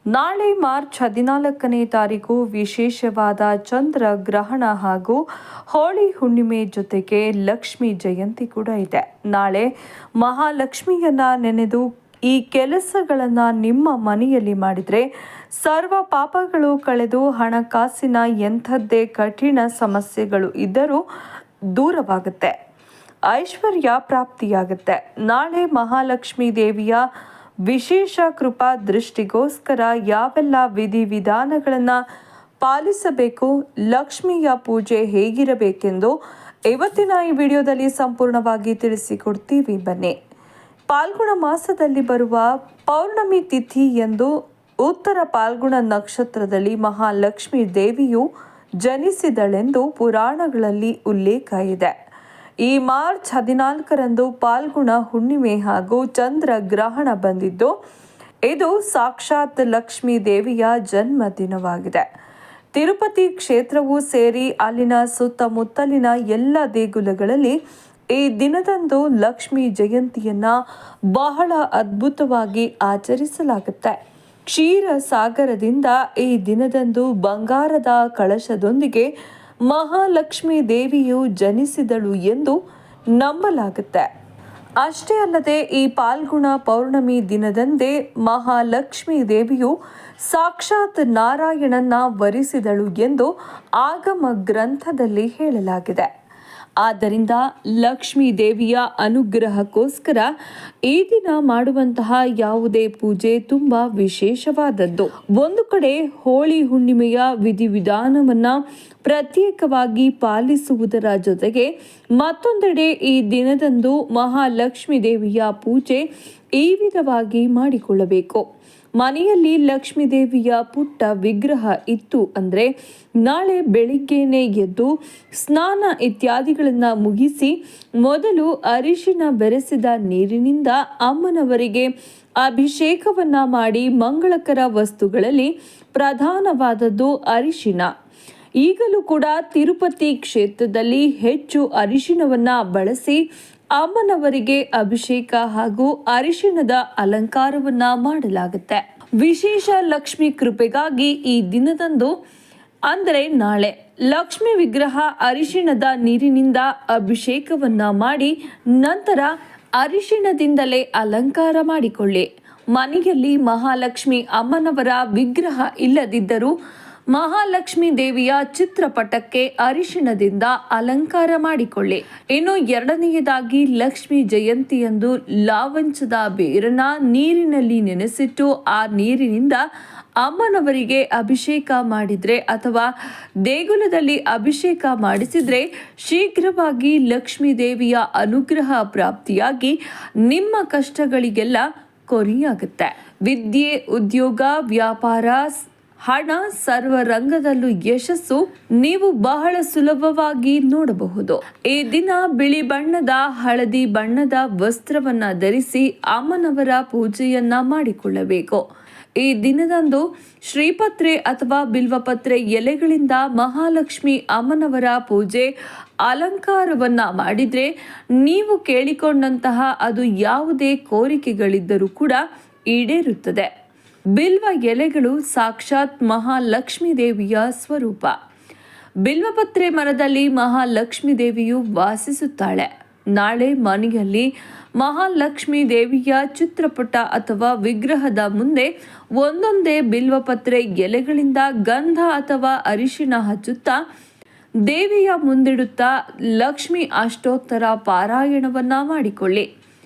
ನಾಳೆ ಮಾರ್ಚ್ 14ನೇ ತಾರೀಕು ವಿಶೇಷವಾದ ಚಂದ್ರ ಗ್ರಹಣ ಹಾಗೂ ಹೋಳಿ ಹುಣ್ಣಿಮೆ ಜೊತೆಗೆ ಲಕ್ಷ್ಮೀ ಜಯಂತಿ ಕೂಡ ಇದೆ. ನಾಳೆ ಮಹಾಲಕ್ಷ್ಮಿಯನ್ನ ನೆನೆದು ಈ ಕೆಲಸಗಳನ್ನು ನಿಮ್ಮ ಮನೆಯಲ್ಲಿ ಮಾಡಿದರೆ ಸರ್ವ ಪಾಪಗಳು ಕಳೆದು ಹಣಕಾಸಿನ ಎಂಥದ್ದೇ ಕಠಿಣ ಸಮಸ್ಯೆಗಳು ಇದ್ದರೂ ದೂರವಾಗುತ್ತೆ, ಐಶ್ವರ್ಯ ಪ್ರಾಪ್ತಿಯಾಗುತ್ತೆ. ನಾಳೆ ಮಹಾಲಕ್ಷ್ಮೀ ದೇವಿಯ ವಿಶೇಷ ಕೃಪಾ ದೃಷ್ಟಿಗೋಸ್ಕರ ಯಾವೆಲ್ಲ ವಿಧಿವಿಧಾನಗಳನ್ನು ಪಾಲಿಸಬೇಕು, ಲಕ್ಷ್ಮಿಯ ಪೂಜೆ ಹೇಗಿರಬೇಕೆಂದು ಇವತ್ತಿನ ಈ ವಿಡಿಯೋದಲ್ಲಿ ಸಂಪೂರ್ಣವಾಗಿ ತಿಳಿಸಿಕೊಡ್ತೀವಿ. ಬನ್ನಿ. ಪಾಲ್ಗುಣ ಮಾಸದಲ್ಲಿ ಬರುವ ಪೌರ್ಣಮಿ ತಿಥಿ ಎಂದು ಉತ್ತರ ಪಾಲ್ಗುಣ ನಕ್ಷತ್ರದಲ್ಲಿ ಮಹಾಲಕ್ಷ್ಮಿ ದೇವಿಯು ಜನಿಸಿದಳೆಂದು ಪುರಾಣಗಳಲ್ಲಿ ಉಲ್ಲೇಖ ಇದೆ. ಈ ಮಾರ್ಚ್ 14ರಂದು ಪಾಲ್ಗುಣ ಹುಣ್ಣಿಮೆ ಹಾಗೂ ಚಂದ್ರ ಗ್ರಹಣ ಬಂದಿದ್ದು, ಇದು ಸಾಕ್ಷಾತ್ ಲಕ್ಷ್ಮೀ ದೇವಿಯ ಜನ್ಮ ದಿನವಾಗಿದೆ. ತಿರುಪತಿ ಕ್ಷೇತ್ರವೂ ಸೇರಿ ಅಲ್ಲಿನ ಸುತ್ತಮುತ್ತಲಿನ ಎಲ್ಲ ದೇಗುಲಗಳಲ್ಲಿ ಈ ದಿನದಂದು ಲಕ್ಷ್ಮೀ ಜಯಂತಿಯನ್ನ ಬಹಳ ಅದ್ಭುತವಾಗಿ ಆಚರಿಸಲಾಗುತ್ತೆ. ಕ್ಷೀರ ಸಾಗರದಿಂದ ಈ ದಿನದಂದು ಬಂಗಾರದ ಕಳಶದೊಂದಿಗೆ ಮಹಾಲಕ್ಷ್ಮೀ ದೇವಿಯು ಜನಿಸಿದಳು ಎಂದು ನಂಬಲಾಗುತ್ತೆ. ಅಷ್ಟೇ ಅಲ್ಲದೆ ಈ ಪಾಲ್ಗುಣ ಪೌರ್ಣಮಿ ದಿನದಂದೇ ಮಹಾಲಕ್ಷ್ಮೀ ದೇವಿಯು ಸಾಕ್ಷಾತ್ ನಾರಾಯಣನ ವರಿಸಿದಳು ಎಂದು ಆಗಮ ಗ್ರಂಥದಲ್ಲಿ ಹೇಳಲಾಗಿದೆ. ಆದ್ದರಿಂದ ಲಕ್ಷ್ಮೀ ದೇವಿಯ ಅನುಗ್ರಹಕ್ಕೋಸ್ಕರ ಈ ದಿನ ಮಾಡುವಂತಹ ಯಾವುದೇ ಪೂಜೆ ತುಂಬಾ ವಿಶೇಷವಾದದ್ದು. ಒಂದು ಕಡೆ ಹೋಳಿ ಹುಣ್ಣಿಮೆಯ ವಿಧಿವಿಧಾನವನ್ನ ಪ್ರತ್ಯೇಕವಾಗಿ ಪಾಲಿಸುವುದರ ಜೊತೆಗೆ ಮತ್ತೊಂದೆಡೆ ಈ ದಿನದಂದು ಮಹಾಲಕ್ಷ್ಮೀ ದೇವಿಯ ಪೂಜೆ ಈ ವಿಧವಾಗಿ ಮಾಡಿಕೊಳ್ಳಬೇಕು. ಮನೆಯಲ್ಲಿ ಲಕ್ಷ್ಮೀ ದೇವಿಯ ಪುಟ್ಟ ವಿಗ್ರಹ ಇತ್ತು ಅಂದರೆ ನಾಳೆ ಬೆಳಿಗ್ಗೆನೆ ಎದ್ದು ಸ್ನಾನ ಇತ್ಯಾದಿಗಳನ್ನು ಮುಗಿಸಿ ಮೊದಲು ಅರಿಶಿನ ಬೆರೆಸಿದ ನೀರಿನಿಂದ ಅಮ್ಮನವರಿಗೆ ಅಭಿಷೇಕವನ್ನ ಮಾಡಿ ಮಂಗಳಕರ ವಸ್ತುಗಳಲ್ಲಿ ಪ್ರಧಾನವಾದದ್ದು ಅರಿಶಿನ. ಈಗಲೂ ಕೂಡ ತಿರುಪತಿ ಕ್ಷೇತ್ರದಲ್ಲಿ ಹೆಚ್ಚು ಅರಿಶಿನವನ್ನ ಬಳಸಿ ಅಮ್ಮನವರಿಗೆ ಅಭಿಷೇಕ ಹಾಗೂ ಅರಿಶಿಣದ ಅಲಂಕಾರವನ್ನ ಮಾಡಲಾಗುತ್ತೆ. ವಿಶೇಷ ಲಕ್ಷ್ಮಿ ಕೃಪೆಗಾಗಿ ಈ ದಿನದಂದು ಅಂದರೆ ನಾಳೆ ಲಕ್ಷ್ಮಿ ವಿಗ್ರಹ ಅರಿಶಿಣದ ನೀರಿನಿಂದ ಅಭಿಷೇಕವನ್ನ ಮಾಡಿ ನಂತರ ಅರಿಶಿಣದಿಂದಲೇ ಅಲಂಕಾರ ಮಾಡಿಕೊಳ್ಳಿ. ಮನೆಯಲ್ಲಿ ಮಹಾಲಕ್ಷ್ಮಿ ಅಮ್ಮನವರ ವಿಗ್ರಹ ಇಲ್ಲದಿದ್ದರೂ ಮಹಾಲಕ್ಷ್ಮಿ ದೇವಿಯ ಚಿತ್ರಪಟಕ್ಕೆ ಅರಿಶಿಣದಿಂದ ಅಲಂಕಾರ ಮಾಡಿಕೊಳ್ಳಿ. ಇನ್ನು ಎರಡನೆಯದಾಗಿ ಲಕ್ಷ್ಮೀ ಜಯಂತಿಯಂದು ಲಾವಂಚದ ಬೇರನ್ನ ನೀರಿನಲ್ಲಿ ನೆನೆಸಿಟ್ಟು ಆ ನೀರಿನಿಂದ ಅಮ್ಮನವರಿಗೆ ಅಭಿಷೇಕ ಮಾಡಿದ್ರೆ ಅಥವಾ ದೇಗುಲದಲ್ಲಿ ಅಭಿಷೇಕ ಮಾಡಿಸಿದ್ರೆ ಶೀಘ್ರವಾಗಿ ಲಕ್ಷ್ಮೀ ದೇವಿಯ ಅನುಗ್ರಹ ಪ್ರಾಪ್ತಿಯಾಗಿ ನಿಮ್ಮ ಕಷ್ಟಗಳಿಗೆಲ್ಲ ಕೊನೆಯಾಗುತ್ತೆ. ವಿದ್ಯೆ, ಉದ್ಯೋಗ, ವ್ಯಾಪಾರ, ಹಣ, ಸರ್ವ ರಂಗದಲ್ಲೂ ಯಶಸ್ಸು ನೀವು ಬಹಳ ಸುಲಭವಾಗಿ ನೋಡಬಹುದು. ಈ ದಿನ ಬಿಳಿ ಬಣ್ಣದ, ಹಳದಿ ಬಣ್ಣದ ವಸ್ತ್ರವನ್ನ ಧರಿಸಿ ಅಮ್ಮನವರ ಪೂಜೆಯನ್ನ ಮಾಡಿಕೊಳ್ಳಬೇಕು. ಈ ದಿನದಂದು ಶ್ರೀಪತ್ರೆ ಅಥವಾ ಬಿಲ್ವಪತ್ರೆ ಎಲೆಗಳಿಂದ ಮಹಾಲಕ್ಷ್ಮಿ ಅಮ್ಮನವರ ಪೂಜೆ ಅಲಂಕಾರವನ್ನ ಮಾಡಿದ್ರೆ ನೀವು ಕೇಳಿಕೊಂಡಂತಹ ಅದು ಯಾವುದೇ ಕೋರಿಕೆಗಳಿದ್ದರೂ ಕೂಡ ಈಡೇರುತ್ತದೆ. ಬಿಲ್ವ ಎಲೆಗಳು ಸಾಕ್ಷಾತ್ ಮಹಾಲಕ್ಷ್ಮೀ ದೇವಿಯ ಸ್ವರೂಪ. ಬಿಲ್ವಪತ್ರೆ ಮರದಲ್ಲಿ ಮಹಾಲಕ್ಷ್ಮೀ ದೇವಿಯು ವಾಸಿಸುತ್ತಾಳೆ. ನಾಳೆ ಮನೆಯಲ್ಲಿ ಮಹಾಲಕ್ಷ್ಮೀ ದೇವಿಯ ಚಿತ್ರಪಟ ಅಥವಾ ವಿಗ್ರಹದ ಮುಂದೆ ಒಂದೊಂದೇ ಬಿಲ್ವಪತ್ರೆ ಎಲೆಗಳಿಂದ ಗಂಧ ಅಥವಾ ಅರಿಶಿಣ ಹಚ್ಚುತ್ತಾ ದೇವಿಯ ಮುಂದಿಡುತ್ತಾ ಲಕ್ಷ್ಮಿ ಅಷ್ಟೋತ್ತರ ಪಾರಾಯಣವನ್ನ ಮಾಡಿಕೊಳ್ಳಿ.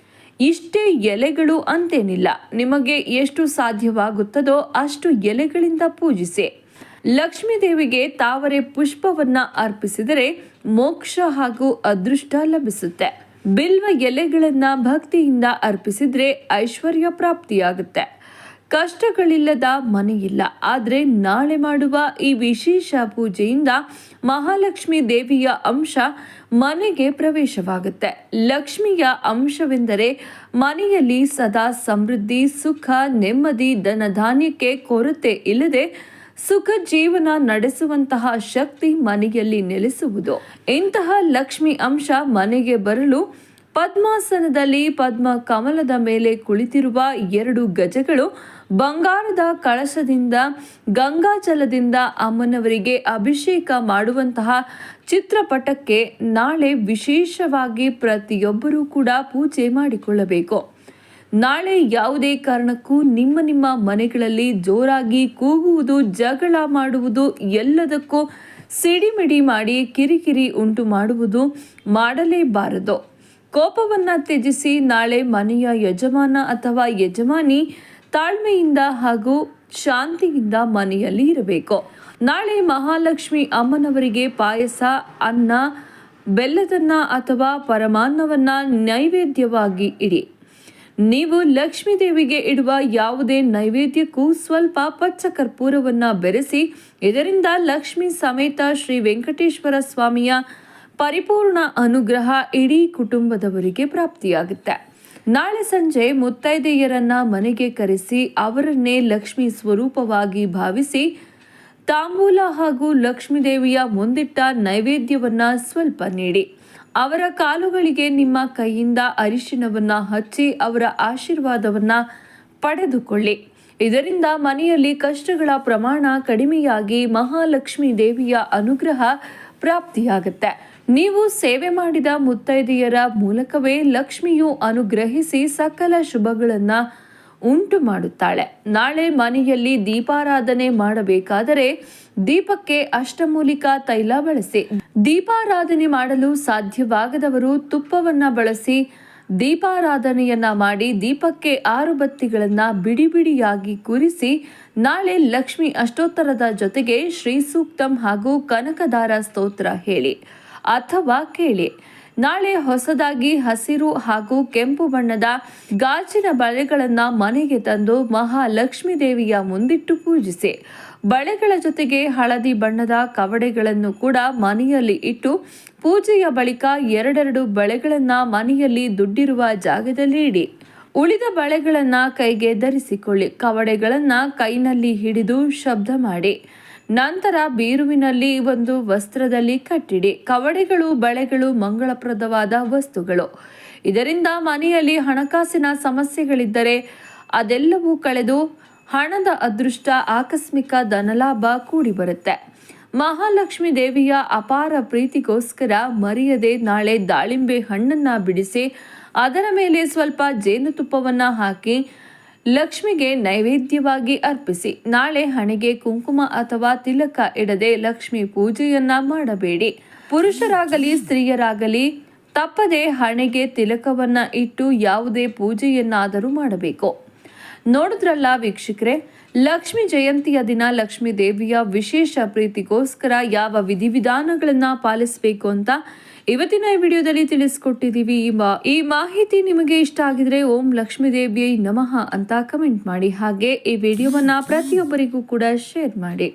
ಇಷ್ಟೇ ಎಲೆಗಳು ಅಂತೇನಿಲ್ಲ, ನಿಮಗೆ ಎಷ್ಟು ಸಾಧ್ಯವಾಗುತ್ತದೋ ಅಷ್ಟು ಎಲೆಗಳಿಂದ ಪೂಜಿಸಿ. ಲಕ್ಷ್ಮೀ ದೇವಿಗೆ ತಾವರೆ ಪುಷ್ಪವನ್ನ ಅರ್ಪಿಸಿದರೆ ಮೋಕ್ಷ ಹಾಗೂ ಅದೃಷ್ಟ ಲಭಿಸುತ್ತೆ. ಬಿಲ್ವ ಎಲೆಗಳನ್ನ ಭಕ್ತಿಯಿಂದ ಅರ್ಪಿಸಿದ್ರೆ ಐಶ್ವರ್ಯ ಪ್ರಾಪ್ತಿಯಾಗುತ್ತೆ. ಕಷ್ಟಗಳಿಲ್ಲದ ಮನೆಯಿಲ್ಲ. ಆದರೆ ನಾಳೆ ಮಾಡುವ ಈ ವಿಶೇಷ ಪೂಜೆಯಿಂದ ಮಹಾಲಕ್ಷ್ಮಿ ದೇವಿಯ ಅಂಶ ಮನೆಗೆ ಪ್ರವೇಶವಾಗುತ್ತೆ. ಲಕ್ಷ್ಮಿಯ ಅಂಶವೆಂದರೆ ಮನೆಯಲ್ಲಿ ಸದಾ ಸಮೃದ್ಧಿ, ಸುಖ, ನೆಮ್ಮದಿ, ಧನಧಾನ್ಯಕ್ಕೆ ಕೊರತೆ ಇಲ್ಲದೆ ಸುಖ ಜೀವನ ನಡೆಸುವಂತಹ ಶಕ್ತಿ ಮನೆಯಲ್ಲಿ ನೆಲೆಸುವುದು. ಇಂತಹ ಲಕ್ಷ್ಮಿ ಅಂಶ ಮನೆಗೆ ಬರಲು ಪದ್ಮಾಸನದಲ್ಲಿ ಪದ್ಮ ಕಮಲದ ಮೇಲೆ ಕುಳಿತಿರುವ 2 ಗಜಗಳು ಬಂಗಾರದ ಕಳಶದಿಂದ ಗಂಗಾಜಲದಿಂದ ಅಮ್ಮನವರಿಗೆ ಅಭಿಷೇಕ ಮಾಡುವಂತಹ ಚಿತ್ರಪಟಕ್ಕೆ ನಾಳೆ ವಿಶೇಷವಾಗಿ ಪ್ರತಿಯೊಬ್ಬರೂ ಕೂಡ ಪೂಜೆ ಮಾಡಿಕೊಳ್ಳಬೇಕು. ನಾಳೆ ಯಾವುದೇ ಕಾರಣಕ್ಕೂ ನಿಮ್ಮ ಮನೆಗಳಲ್ಲಿ ಜೋರಾಗಿ ಕೂಗುವುದು, ಜಗಳ ಮಾಡುವುದು, ಎಲ್ಲದಕ್ಕೂ ಸಿಡಿಮಿಡಿ ಮಾಡಿ ಕಿರಿಕಿರಿ ಉಂಟು ಮಾಡುವುದು ಮಾಡಲೇಬಾರದು. ಕೋಪವನ್ನು ತ್ಯಜಿಸಿ ನಾಳೆ ಮನೆಯ ಯಜಮಾನ ಅಥವಾ ಯಜಮಾನಿ ತಾಳ್ಮೆಯಿಂದ ಹಾಗೂ ಶಾಂತಿಯಿಂದ ಮನೆಯಲ್ಲಿ ಇರಬೇಕು. ನಾಳೆ ಮಹಾಲಕ್ಷ್ಮಿ ಅಮ್ಮನವರಿಗೆ ಪಾಯಸ, ಅನ್ನ, ಬೆಲ್ಲದನ್ನ ಅಥವಾ ಪರಮಾನ್ನವನ್ನ ನೈವೇದ್ಯವಾಗಿ ಇಡಿ. ನೀವು ಲಕ್ಷ್ಮೀ ದೇವಿಗೆ ಇಡುವ ಯಾವುದೇ ನೈವೇದ್ಯಕ್ಕೂ ಸ್ವಲ್ಪ ಪಚ್ಚ ಕರ್ಪೂರವನ್ನು ಬೆರೆಸಿ, ಇದರಿಂದ ಲಕ್ಷ್ಮೀ ಸಮೇತ ಶ್ರೀ ವೆಂಕಟೇಶ್ವರ ಸ್ವಾಮಿಯ ಪರಿಪೂರ್ಣ ಅನುಗ್ರಹ ಇಡೀ ಕುಟುಂಬದವರಿಗೆ ಪ್ರಾಪ್ತಿಯಾಗುತ್ತೆ. ನಾಳೆ ಸಂಜೆ ಮುತ್ತೈದೆಯರನ್ನ ಮನೆಗೆ ಕರೆಸಿ ಅವರನ್ನೇ ಲಕ್ಷ್ಮೀ ಸ್ವರೂಪವಾಗಿ ಭಾವಿಸಿ ತಾಂಬೂಲ ಹಾಗೂ ಲಕ್ಷ್ಮೀ ದೇವಿಯ ಮುಂದಿಟ್ಟ ನೈವೇದ್ಯವನ್ನ ಸ್ವಲ್ಪ ನೀಡಿ. ಅವರ ಕಾಲುಗಳಿಗೆ ನಿಮ್ಮ ಕೈಯಿಂದ ಅರಿಶಿನವನ್ನ ಹಚ್ಚಿ ಅವರ ಆಶೀರ್ವಾದವನ್ನ ಪಡೆದುಕೊಳ್ಳಿ. ಇದರಿಂದ ಮನೆಯಲ್ಲಿ ಕಷ್ಟಗಳ ಪ್ರಮಾಣ ಕಡಿಮೆಯಾಗಿ ಮಹಾಲಕ್ಷ್ಮಿ ದೇವಿಯ ಅನುಗ್ರಹ ಪ್ರಾಪ್ತಿಯಾಗುತ್ತೆ. ನೀವು ಸೇವೆ ಮಾಡಿದ ಮುತ್ತೈದೆಯರ ಮೂಲಕವೇ ಲಕ್ಷ್ಮಿಯು ಅನುಗ್ರಹಿಸಿ ಸಕಲ ಶುಭಗಳನ್ನ ಉಂಟು ಮಾಡುತ್ತಾಳೆ. ನಾಳೆ ಮನೆಯಲ್ಲಿ ದೀಪಾರಾಧನೆ ಮಾಡಬೇಕಾದರೆ ದೀಪಕ್ಕೆ ಅಷ್ಟಮೂಲಿಕಾ ತೈಲ ಬಳಸಿ. ದೀಪಾರಾಧನೆ ಮಾಡಲು ಸಾಧ್ಯವಾಗದವರು ತುಪ್ಪವನ್ನ ಬಳಸಿ ದೀಪಾರಾಧನೆಯನ್ನ ಮಾಡಿ ದೀಪಕ್ಕೆ 6 ಬತ್ತಿಗಳನ್ನ ಬಿಡಿಯಾಗಿ ಕೂರಿಸಿ ನಾಳೆ ಲಕ್ಷ್ಮಿ ಅಷ್ಟೋತ್ತರದ ಜೊತೆಗೆ ಶ್ರೀ ಸೂಕ್ತಂ ಹಾಗೂ ಕನಕದಾರ ಸ್ತೋತ್ರ ಹೇಳಿ ಅಥವಾ ಕೇಳಿ. ನಾಳೆ ಹೊಸದಾಗಿ ಹಸಿರು ಹಾಗೂ ಕೆಂಪು ಬಣ್ಣದ ಗಾಜಿನ ಬಳೆಗಳನ್ನು ಮನೆಗೆ ತಂದು ಮಹಾಲಕ್ಷ್ಮೀ ದೇವಿಯ ಮುಂದಿಟ್ಟು ಪೂಜಿಸಿ. ಬಳೆಗಳ ಜೊತೆಗೆ ಹಳದಿ ಬಣ್ಣದ ಕವಡೆಗಳನ್ನು ಕೂಡ ಮನೆಯಲ್ಲಿ ಇಟ್ಟು ಪೂಜೆಯ ಬಳಿಕ 2 ಬಳೆಗಳನ್ನು ಮನೆಯಲ್ಲಿ ದುಡ್ಡಿರುವ ಜಾಗದಲ್ಲಿ ಇಡಿ. ಉಳಿದ ಬಳೆಗಳನ್ನು ಕೈಗೆ ಧರಿಸಿಕೊಳ್ಳಿ. ಕವಡೆಗಳನ್ನು ಕೈನಲ್ಲಿ ಹಿಡಿದು ಶಬ್ದ ಮಾಡಿ. ನಂತರ ಬೀರುವಿನಲ್ಲಿ ಒಂದು ವಸ್ತ್ರದಲ್ಲಿ ಕಟ್ಟಿಡಿ. ಕವಡೆಗಳು, ಬಳೆಗಳು ಮಂಗಳಪ್ರದವಾದ ವಸ್ತುಗಳು. ಇದರಿಂದ ಮನೆಯಲ್ಲಿ ಹಣಕಾಸಿನ ಸಮಸ್ಯೆಗಳಿದ್ದರೆ ಅದೆಲ್ಲವೂ ಕಳೆದು ಹಣದ ಅದೃಷ್ಟ, ಆಕಸ್ಮಿಕ ಧನಲಾಭ ಕೂಡಿ ಬರುತ್ತೆ. ಮಹಾಲಕ್ಷ್ಮಿ ದೇವಿಯ ಅಪಾರ ಪ್ರೀತಿಗೋಸ್ಕರ ಮರೆಯದೆ ನಾಳೆ ದಾಳಿಂಬೆ ಹಣ್ಣನ್ನ ಬಿಡಿಸಿ ಅದರ ಮೇಲೆ ಸ್ವಲ್ಪ ಜೇನುತುಪ್ಪವನ್ನ ಹಾಕಿ ಲಕ್ಷ್ಮಿಗೆ ನೈವೇದ್ಯವಾಗಿ ಅರ್ಪಿಸಿ. ನಾಳೆ ಹಣೆಗೆ ಕುಂಕುಮ ಅಥವಾ ತಿಲಕ ಇಡದೆ ಲಕ್ಷ್ಮಿ ಪೂಜೆಯನ್ನ ಮಾಡಬೇಡಿ. ಪುರುಷರಾಗಲಿ ಸ್ತ್ರೀಯರಾಗಲಿ ತಪ್ಪದೆ ಹಣೆಗೆ ತಿಲಕವನ್ನ ಇಟ್ಟು ಯಾವುದೇ ಪೂಜೆಯನ್ನಾದರೂ ಮಾಡಬೇಕು. ನೋಡಿದ್ರಲ್ಲ ವೀಕ್ಷಕರೇ, ಲಕ್ಷ್ಮಿ ಜಯಂತಿಯ ದಿನ ಲಕ್ಷ್ಮೀ ದೇವಿಯ ವಿಶೇಷ ಪ್ರೀತಿಗೋಸ್ಕರ ಯಾವ ವಿಧಿವಿಧಾನಗಳನ್ನ ಪಾಲಿಸಬೇಕು ಅಂತ ಇವತ್ತಿನ ಈ ವಿಡಿಯೋದಲ್ಲಿ ತಿಳಿಸ್ಕೊಟ್ಟಿದ್ದೀವಿ. ಈ ಮಾಹಿತಿ ನಿಮಗೆ ಇಷ್ಟ ಆಗಿದ್ರೆ ಓಂ ಲಕ್ಷ್ಮೀ ದೇವಿಯೇ ನಮಃ ಅಂತ ಕಮೆಂಟ್ ಮಾಡಿ. ಹಾಗೆ ಈ ವಿಡಿಯೋವನ್ನ ಪ್ರತಿಯೊಬ್ಬರಿಗೂ ಕೂಡ ಶೇರ್ ಮಾಡಿ.